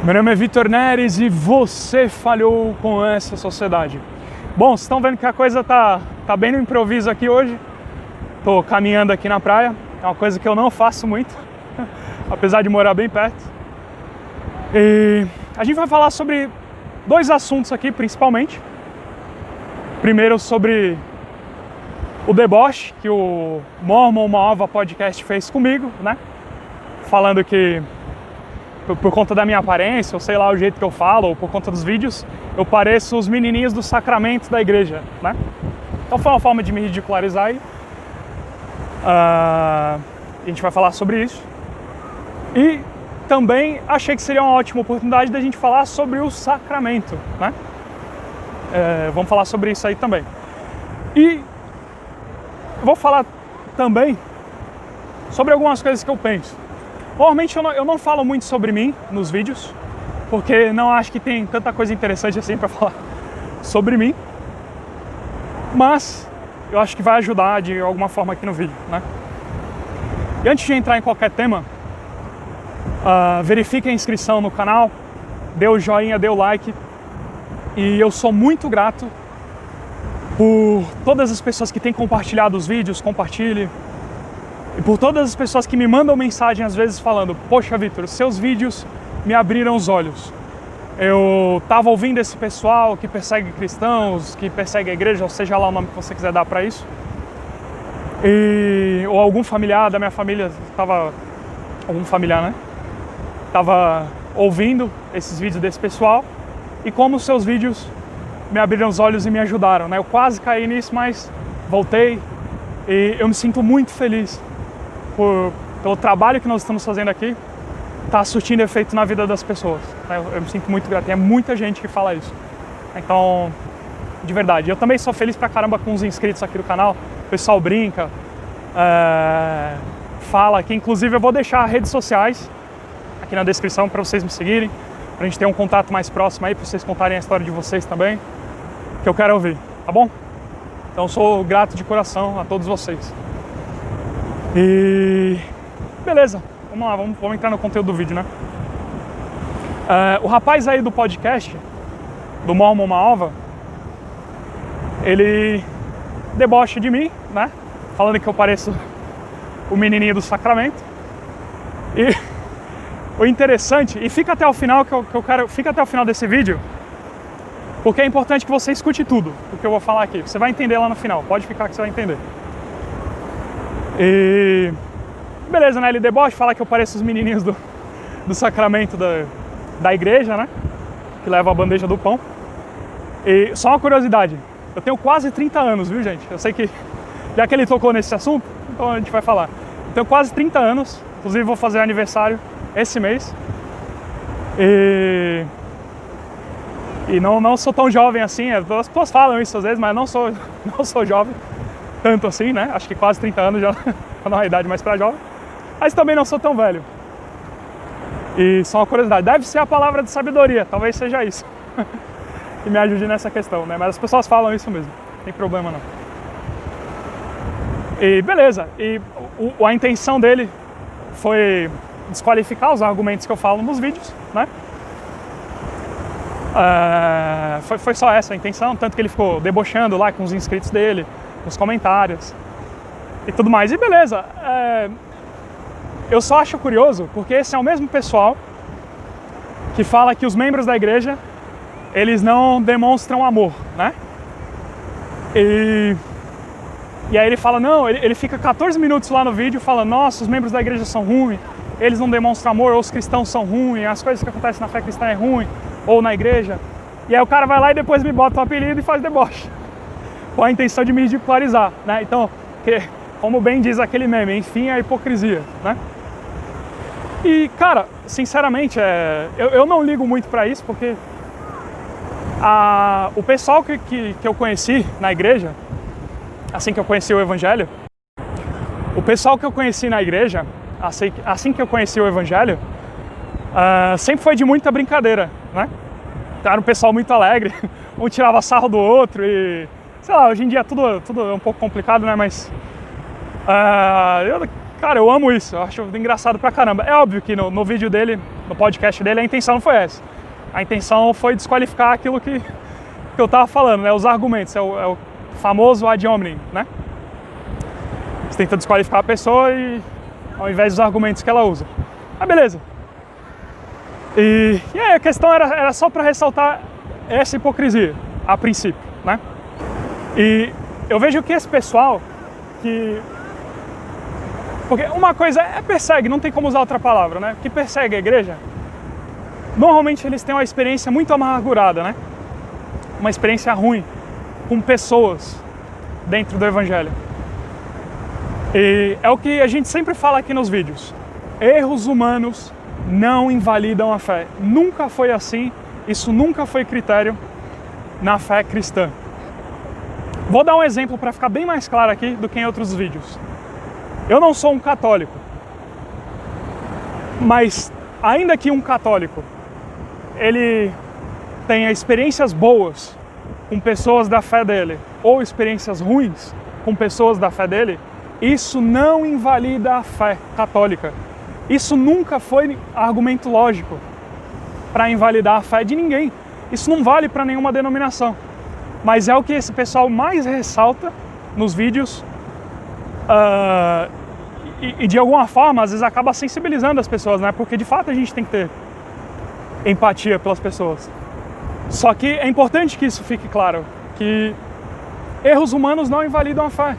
Meu nome é Vitor Neres e você falhou com essa sociedade. Bom, vocês estão vendo que a coisa tá bem no improviso aqui hoje. Tô caminhando aqui na praia, é uma coisa que eu não faço muito, apesar de morar bem perto. E a gente vai falar sobre dois assuntos aqui, principalmente. Primeiro sobre o deboche que o Mormon Uma Ova Podcast fez comigo, né? Falando que por conta da minha aparência, ou sei lá, o jeito que eu falo, ou por conta dos vídeos, eu pareço os menininhos dos sacramentos da igreja, né? Então foi uma forma de me ridicularizar aí. A gente vai falar sobre isso. E também achei que seria uma ótima oportunidade da gente falar sobre o sacramento, né? Vamos falar sobre isso aí também. E vou falar também sobre algumas coisas que eu penso. Normalmente eu não falo muito sobre mim nos vídeos, porque não acho que tem tanta coisa interessante assim para falar sobre mim. Mas eu acho que vai ajudar de alguma forma aqui no vídeo, né? E antes de entrar em qualquer tema, verifique a inscrição no canal, dê o joinha, dê o like. E eu sou muito grato por todas as pessoas que têm compartilhado os vídeos, compartilhe. E por todas as pessoas que me mandam mensagem às vezes falando: poxa, Vitor, seus vídeos me abriram os olhos. Eu estava ouvindo esse pessoal que persegue cristãos, que persegue a igreja, ou seja lá o nome que você quiser dar para isso. Ou algum familiar da minha família estava ouvindo esses vídeos desse pessoal. E como os seus vídeos me abriram os olhos e me ajudaram, né? Eu quase caí nisso, mas voltei. E eu me sinto muito feliz pelo trabalho que nós estamos fazendo aqui, tá surtindo efeito na vida das pessoas, né? Eu me sinto muito grato, tem muita gente que fala isso. Então, de verdade, eu também sou feliz pra caramba com os inscritos aqui do canal. O pessoal brinca, fala aqui, inclusive eu vou deixar redes sociais aqui na descrição para vocês me seguirem, pra gente ter um contato mais próximo aí, pra vocês contarem a história de vocês também, que eu quero ouvir, tá bom? Então, sou grato de coração a todos vocês. E beleza, vamos lá, vamos entrar no conteúdo do vídeo, né? O rapaz aí do podcast, do Mormon Uma Ova, ele debocha de mim, né? Falando que eu pareço o menininho do sacramento. E o interessante, e fica até o final fica até o final desse vídeo, porque é importante que você escute tudo o que eu vou falar aqui. Você vai entender lá no final, pode ficar que você vai entender. E beleza, né? Ele debocha, fala que eu pareço os menininhos do sacramento da igreja, né? Que leva a bandeja do pão. E só uma curiosidade, eu tenho quase 30 anos, viu, gente? Eu sei que, já que ele tocou nesse assunto, então a gente vai falar. Eu tenho quase 30 anos, inclusive vou fazer aniversário esse mês. E não sou tão jovem assim, as pessoas falam isso às vezes, mas não sou jovem tanto assim, né? Acho que quase 30 anos já não é uma idade mais pra jovem. Mas também não sou tão velho. E só uma curiosidade, deve ser a palavra de sabedoria, talvez seja isso que me ajude nessa questão, né? Mas as pessoas falam isso mesmo, não tem problema não. E beleza, e a intenção dele foi desqualificar os argumentos que eu falo nos vídeos, né? Foi só essa a intenção, tanto que ele ficou debochando lá com os inscritos dele, nos comentários e tudo mais. E beleza, eu só acho curioso, porque esse é o mesmo pessoal que fala que os membros da igreja, eles não demonstram amor, né? E aí ele fala, não, ele fica 14 minutos lá no vídeo falando: nossa, os membros da igreja são ruins, eles não demonstram amor, ou os cristãos são ruins, as coisas que acontecem na fé cristã é ruim, ou na igreja. E aí o cara vai lá e depois me bota o apelido e faz deboche, com a intenção de me ridicularizar, né? Então, como bem diz aquele meme, enfim, a hipocrisia, né? E, cara, sinceramente, eu não ligo muito pra isso, porque o pessoal que eu conheci na igreja, assim que eu conheci o evangelho, o pessoal que eu conheci na igreja, assim que eu conheci o evangelho, sempre foi de muita brincadeira, né? Era um pessoal muito alegre, um tirava sarro do outro e, sei lá, hoje em dia tudo é um pouco complicado, né? Mas, cara, eu amo isso, eu acho engraçado pra caramba. É óbvio que no vídeo dele, no podcast dele, a intenção não foi essa. A intenção foi desqualificar aquilo que eu tava falando, né? Os argumentos, é o famoso ad hominem, né? Você tenta desqualificar a pessoa e ao invés dos argumentos que ela usa. Mas beleza. E aí a questão era só para ressaltar essa hipocrisia, a princípio, né? E eu vejo que esse pessoal que... Porque uma coisa é persegue, não tem como usar outra palavra, né? Que persegue a igreja, normalmente eles têm uma experiência muito amargurada, né? Uma experiência ruim com pessoas dentro do evangelho. E é o que a gente sempre fala aqui nos vídeos. Erros humanos não invalidam a fé. Nunca foi assim, isso nunca foi critério na fé cristã. Vou dar um exemplo para ficar bem mais claro aqui do que em outros vídeos. Eu não sou um católico, mas ainda que um católico ele tenha experiências boas com pessoas da fé dele ou experiências ruins com pessoas da fé dele, isso não invalida a fé católica. Isso nunca foi argumento lógico para invalidar a fé de ninguém. Isso não vale para nenhuma denominação. Mas é o que esse pessoal mais ressalta nos vídeos e de alguma forma, às vezes, acaba sensibilizando as pessoas, né? Porque de fato a gente tem que ter empatia pelas pessoas. Só que é importante que isso fique claro, que erros humanos não invalidam a fé.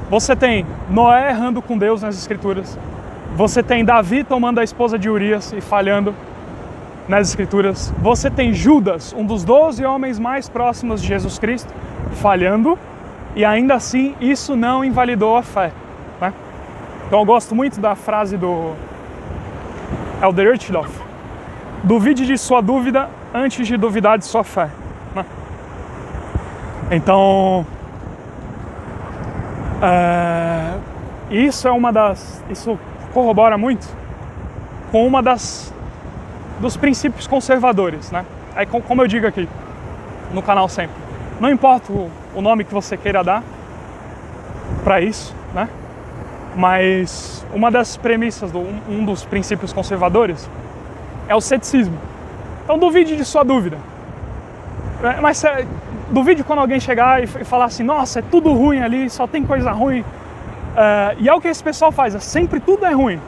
Você tem Noé errando com Deus nas Escrituras. Você tem Davi tomando a esposa de Urias e falhando nas Escrituras. Você tem Judas, um dos 12 homens mais próximos de Jesus Cristo, falhando. E ainda assim, isso não invalidou a fé, né? Então eu gosto muito da frase do Elder Uchtdorf: duvide de sua dúvida antes de duvidar de sua fé, né? Então, isso corrobora muito com uma dos princípios conservadores, né? Aí, como eu digo aqui no canal sempre, não importa o nome que você queira dar para isso, né? Mas uma das premissas, um dos princípios conservadores é o ceticismo. Então duvide de sua dúvida. Mas duvide quando alguém chegar e falar assim: nossa, é tudo ruim ali, só tem coisa ruim. E é o que esse pessoal faz, sempre tudo é ruim.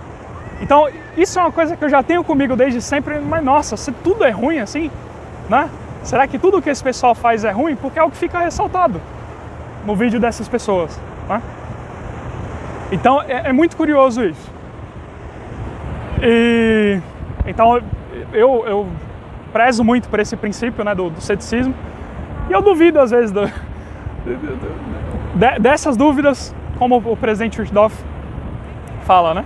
Então isso é uma coisa que eu já tenho comigo desde sempre, mas nossa, se tudo é ruim assim, né? Será que tudo que esse pessoal faz é ruim? Porque é o que fica ressaltado no vídeo dessas pessoas, né? Então é muito curioso isso. E então eu prezo muito por esse princípio, né, do ceticismo. E eu duvido às vezes dessas dúvidas, como o presidente Uchtdorf fala, né?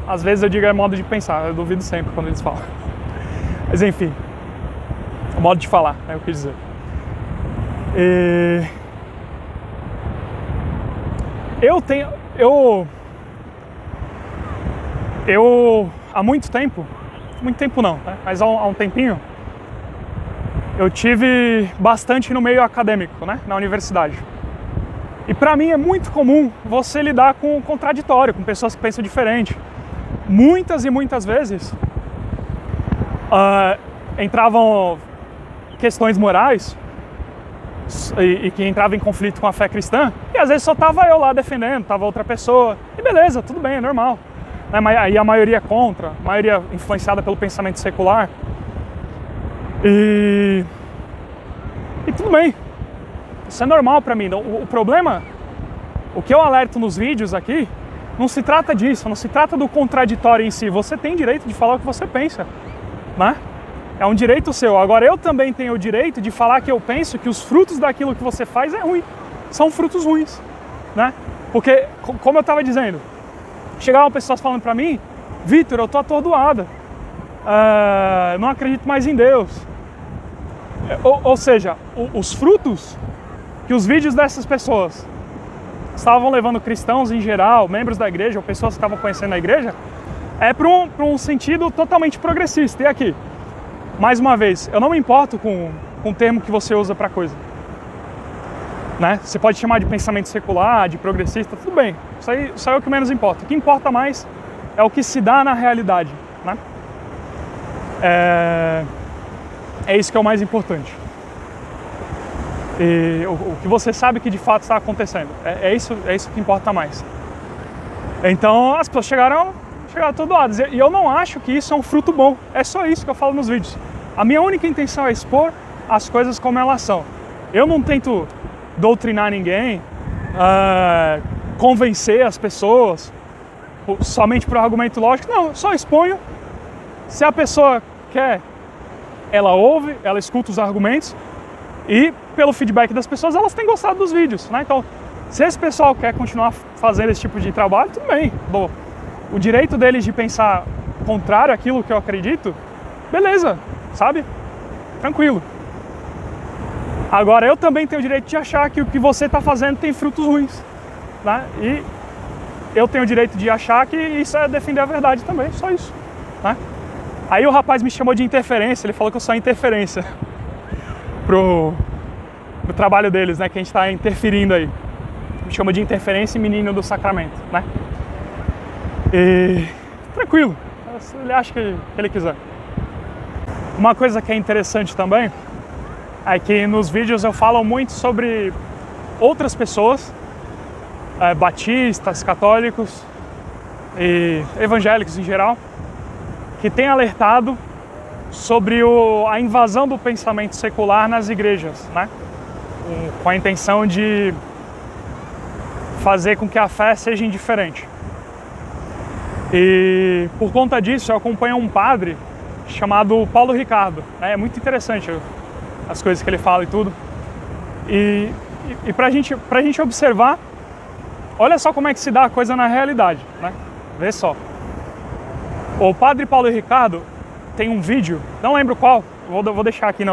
Às vezes eu digo é modo de pensar, eu duvido sempre quando eles falam. Mas enfim, o modo de falar, né, eu quis dizer. Eu há muito tempo não, né? Mas há um tempinho, eu tive bastante no meio acadêmico, né? Na universidade. E para mim é muito comum você lidar com o contraditório, com pessoas que pensam diferente. Muitas e muitas vezes entravam questões morais e que entrava em conflito com a fé cristã, e às vezes só tava eu lá defendendo, tava outra pessoa, e beleza, tudo bem, é normal. Aí a maioria é contra, a maioria influenciada pelo pensamento secular, e tudo bem, isso é normal pra mim. O problema, o que eu alerto nos vídeos aqui, não se trata disso, não se trata do contraditório em si. Você tem direito de falar o que você pensa, né? É um direito seu. Agora eu também tenho o direito de falar que eu penso que os frutos daquilo que você faz é ruim. São frutos ruins, né? Porque, como eu estava dizendo, chegavam pessoas falando para mim: Vitor, eu tô atordoada, não acredito mais em Deus. Ou seja, os frutos que os vídeos dessas pessoas estavam levando cristãos em geral, membros da igreja, ou pessoas que estavam conhecendo a igreja, é para um sentido totalmente progressista. E aqui, mais uma vez, eu não me importo com o termo que você usa para coisa, né? Você pode chamar de pensamento secular, de progressista, tudo bem. Isso aí é o que menos importa. O que importa mais é o que se dá na realidade, né? É isso que é o mais importante. E o que você sabe que de fato está acontecendo. É isso que importa mais. Então as pessoas chegaram atordoadas. E eu não acho que isso é um fruto bom. É só isso que eu falo nos vídeos. A minha única intenção é expor as coisas como elas são. Eu não tento doutrinar ninguém, convencer as pessoas somente por argumento lógico. Não, eu só exponho. Se a pessoa quer, ela ouve, ela escuta os argumentos e pelo feedback das pessoas elas têm gostado dos vídeos, né? Então, se esse pessoal quer continuar fazendo esse tipo de trabalho, tudo bem. Bom, o direito deles de pensar contrário àquilo que eu acredito, beleza, sabe? Tranquilo. Agora, eu também tenho o direito de achar que o que você está fazendo tem frutos ruins, né? E eu tenho o direito de achar que isso é defender a verdade também, só isso, né? Aí o rapaz me chamou de interferência, ele falou que eu sou interferência pro trabalho deles, né? Que a gente está interferindo aí. Me chama de interferência e menino do sacramento, né? E tranquilo, ele acha que ele quiser. Uma coisa que é interessante também é que nos vídeos eu falo muito sobre outras pessoas, batistas, católicos e evangélicos em geral, que têm alertado sobre a invasão do pensamento secular nas igrejas, né? Com a intenção de fazer com que a fé seja indiferente. E por conta disso eu acompanho um padre chamado Paulo Ricardo. É muito interessante as coisas que ele fala e tudo. E pra gente observar, olha só como é que se dá a coisa na realidade, né? Vê só. O padre Paulo Ricardo tem um vídeo, não lembro qual, vou deixar aqui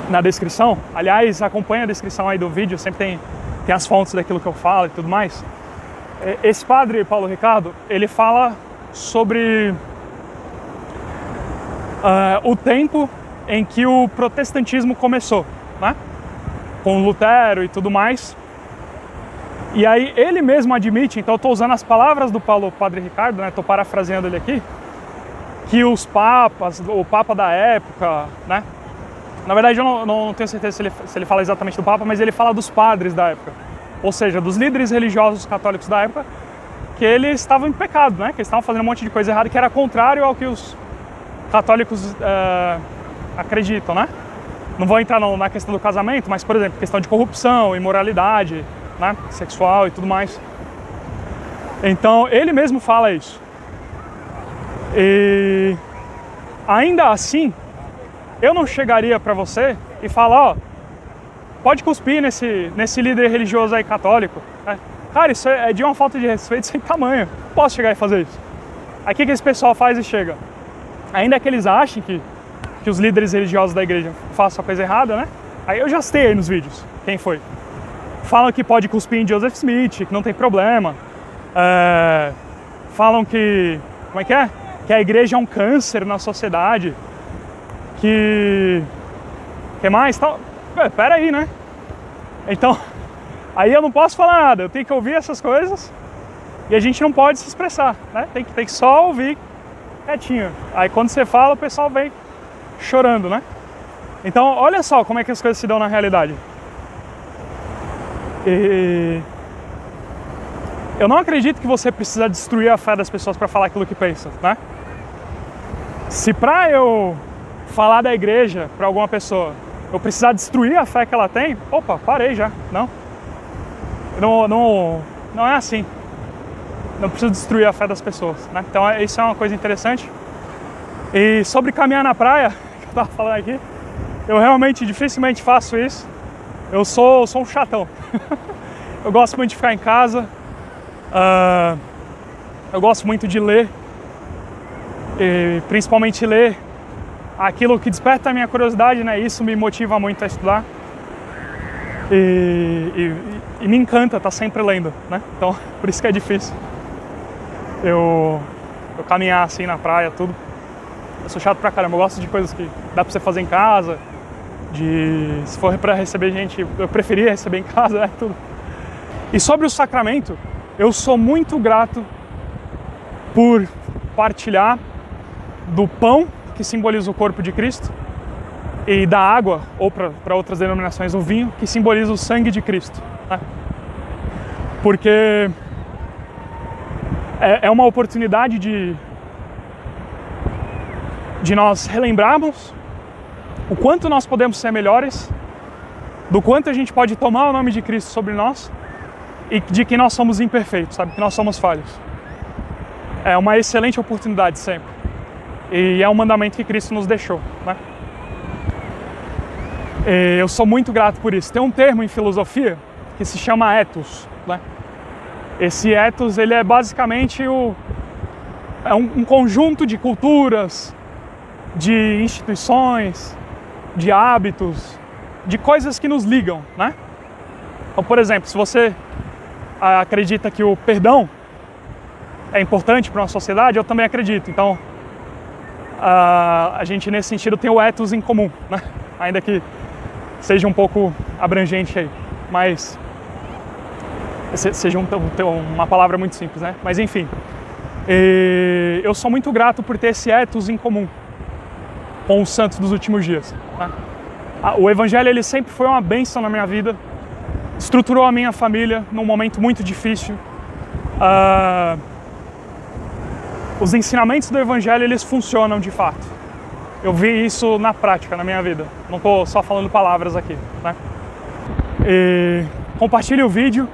na descrição. Aliás, acompanha a descrição aí do vídeo, sempre tem as fontes daquilo que eu falo e tudo mais. Esse padre Paulo Ricardo, ele fala sobre o tempo em que o protestantismo começou, né? Com Lutero e tudo mais. E aí ele mesmo admite, então eu estou usando as palavras do padre Ricardo, né? Estou parafraseando ele aqui, que os papas, o papa da época, né? Na verdade eu não tenho certeza se ele fala exatamente do papa, mas ele fala dos padres da época. Ou seja, dos líderes religiosos católicos da época, que eles estavam em pecado, né? Que eles estavam fazendo um monte de coisa errada, que era contrário ao que os católicos acreditam, né? Não vou entrar na questão do casamento, mas, por exemplo, questão de corrupção, imoralidade, né? Sexual e tudo mais. Então, ele mesmo fala isso. E ainda assim, eu não chegaria para você e falar, ó, pode cuspir nesse líder religioso aí católico, né? Cara, isso é de uma falta de respeito sem tamanho. Não posso chegar e fazer isso. Aí o que esse pessoal faz e chega? Ainda que eles achem que os líderes religiosos da igreja façam a coisa errada, né? Aí eu já citei aí nos vídeos quem foi. Falam que pode cuspir em Joseph Smith, que não tem problema. Falam que... Como é? Que a igreja é um câncer na sociedade. Que mais? Pera aí, né? Então, aí eu não posso falar nada. Eu tenho que ouvir essas coisas e a gente não pode se expressar, né? Tem que só ouvir quietinho. Aí quando você fala, o pessoal vem chorando, né? Então, olha só como é que as coisas se dão na realidade. E eu não acredito que você precisa destruir a fé das pessoas para falar aquilo que pensa, né? Se pra eu falar da igreja para alguma pessoa, eu precisar destruir a fé que ela tem, opa, parei já. Não é assim. Não preciso destruir a fé das pessoas, né? Então isso é uma coisa interessante. E sobre caminhar na praia, que eu tava falando aqui, eu realmente dificilmente faço isso. Eu sou um chatão. Eu gosto muito de ficar em casa. Eu gosto muito de ler. E principalmente ler aquilo que desperta a minha curiosidade, né? Isso me motiva muito a estudar. E me encanta estar sempre lendo, né? Então, por isso que é difícil eu caminhar assim na praia, tudo. Eu sou chato pra caramba, eu gosto de coisas que dá pra você fazer em casa. Se for pra receber gente, eu preferia receber em casa, tudo. E sobre o sacramento, eu sou muito grato por partilhar do pão, que simboliza o corpo de Cristo, e da água, ou para outras denominações, o vinho, que simboliza o sangue de Cristo, né? Porque é uma oportunidade de nós relembrarmos o quanto nós podemos ser melhores, do quanto a gente pode tomar o nome de Cristo sobre nós e de que nós somos imperfeitos, sabe? Que nós somos falhos. É uma excelente oportunidade sempre. E é um mandamento que Cristo nos deixou, né? E eu sou muito grato por isso. Tem um termo em filosofia que se chama ethos, né? Esse ethos, ele é basicamente um conjunto de culturas, de instituições, de hábitos, de coisas que nos ligam, né? Então, por exemplo, se você acredita que o perdão é importante para uma sociedade, eu também acredito. Então, a gente, nesse sentido, tem o ethos em comum, né? Ainda que seja um pouco abrangente aí, mas seja uma palavra muito simples, né? Mas enfim, eu sou muito grato por ter esse ethos em comum com os santos dos últimos dias, né? O Evangelho, ele sempre foi uma bênção na minha vida, estruturou a minha família num momento muito difícil. Os ensinamentos do Evangelho, eles funcionam de fato. Eu vi isso na prática, na minha vida. Não estou só falando palavras aqui, né? Compartilhe o vídeo.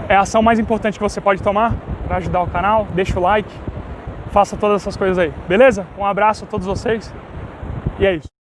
É a ação mais importante que você pode tomar para ajudar o canal. Deixa o like. Faça todas essas coisas aí, beleza? Um abraço a todos vocês. E é isso.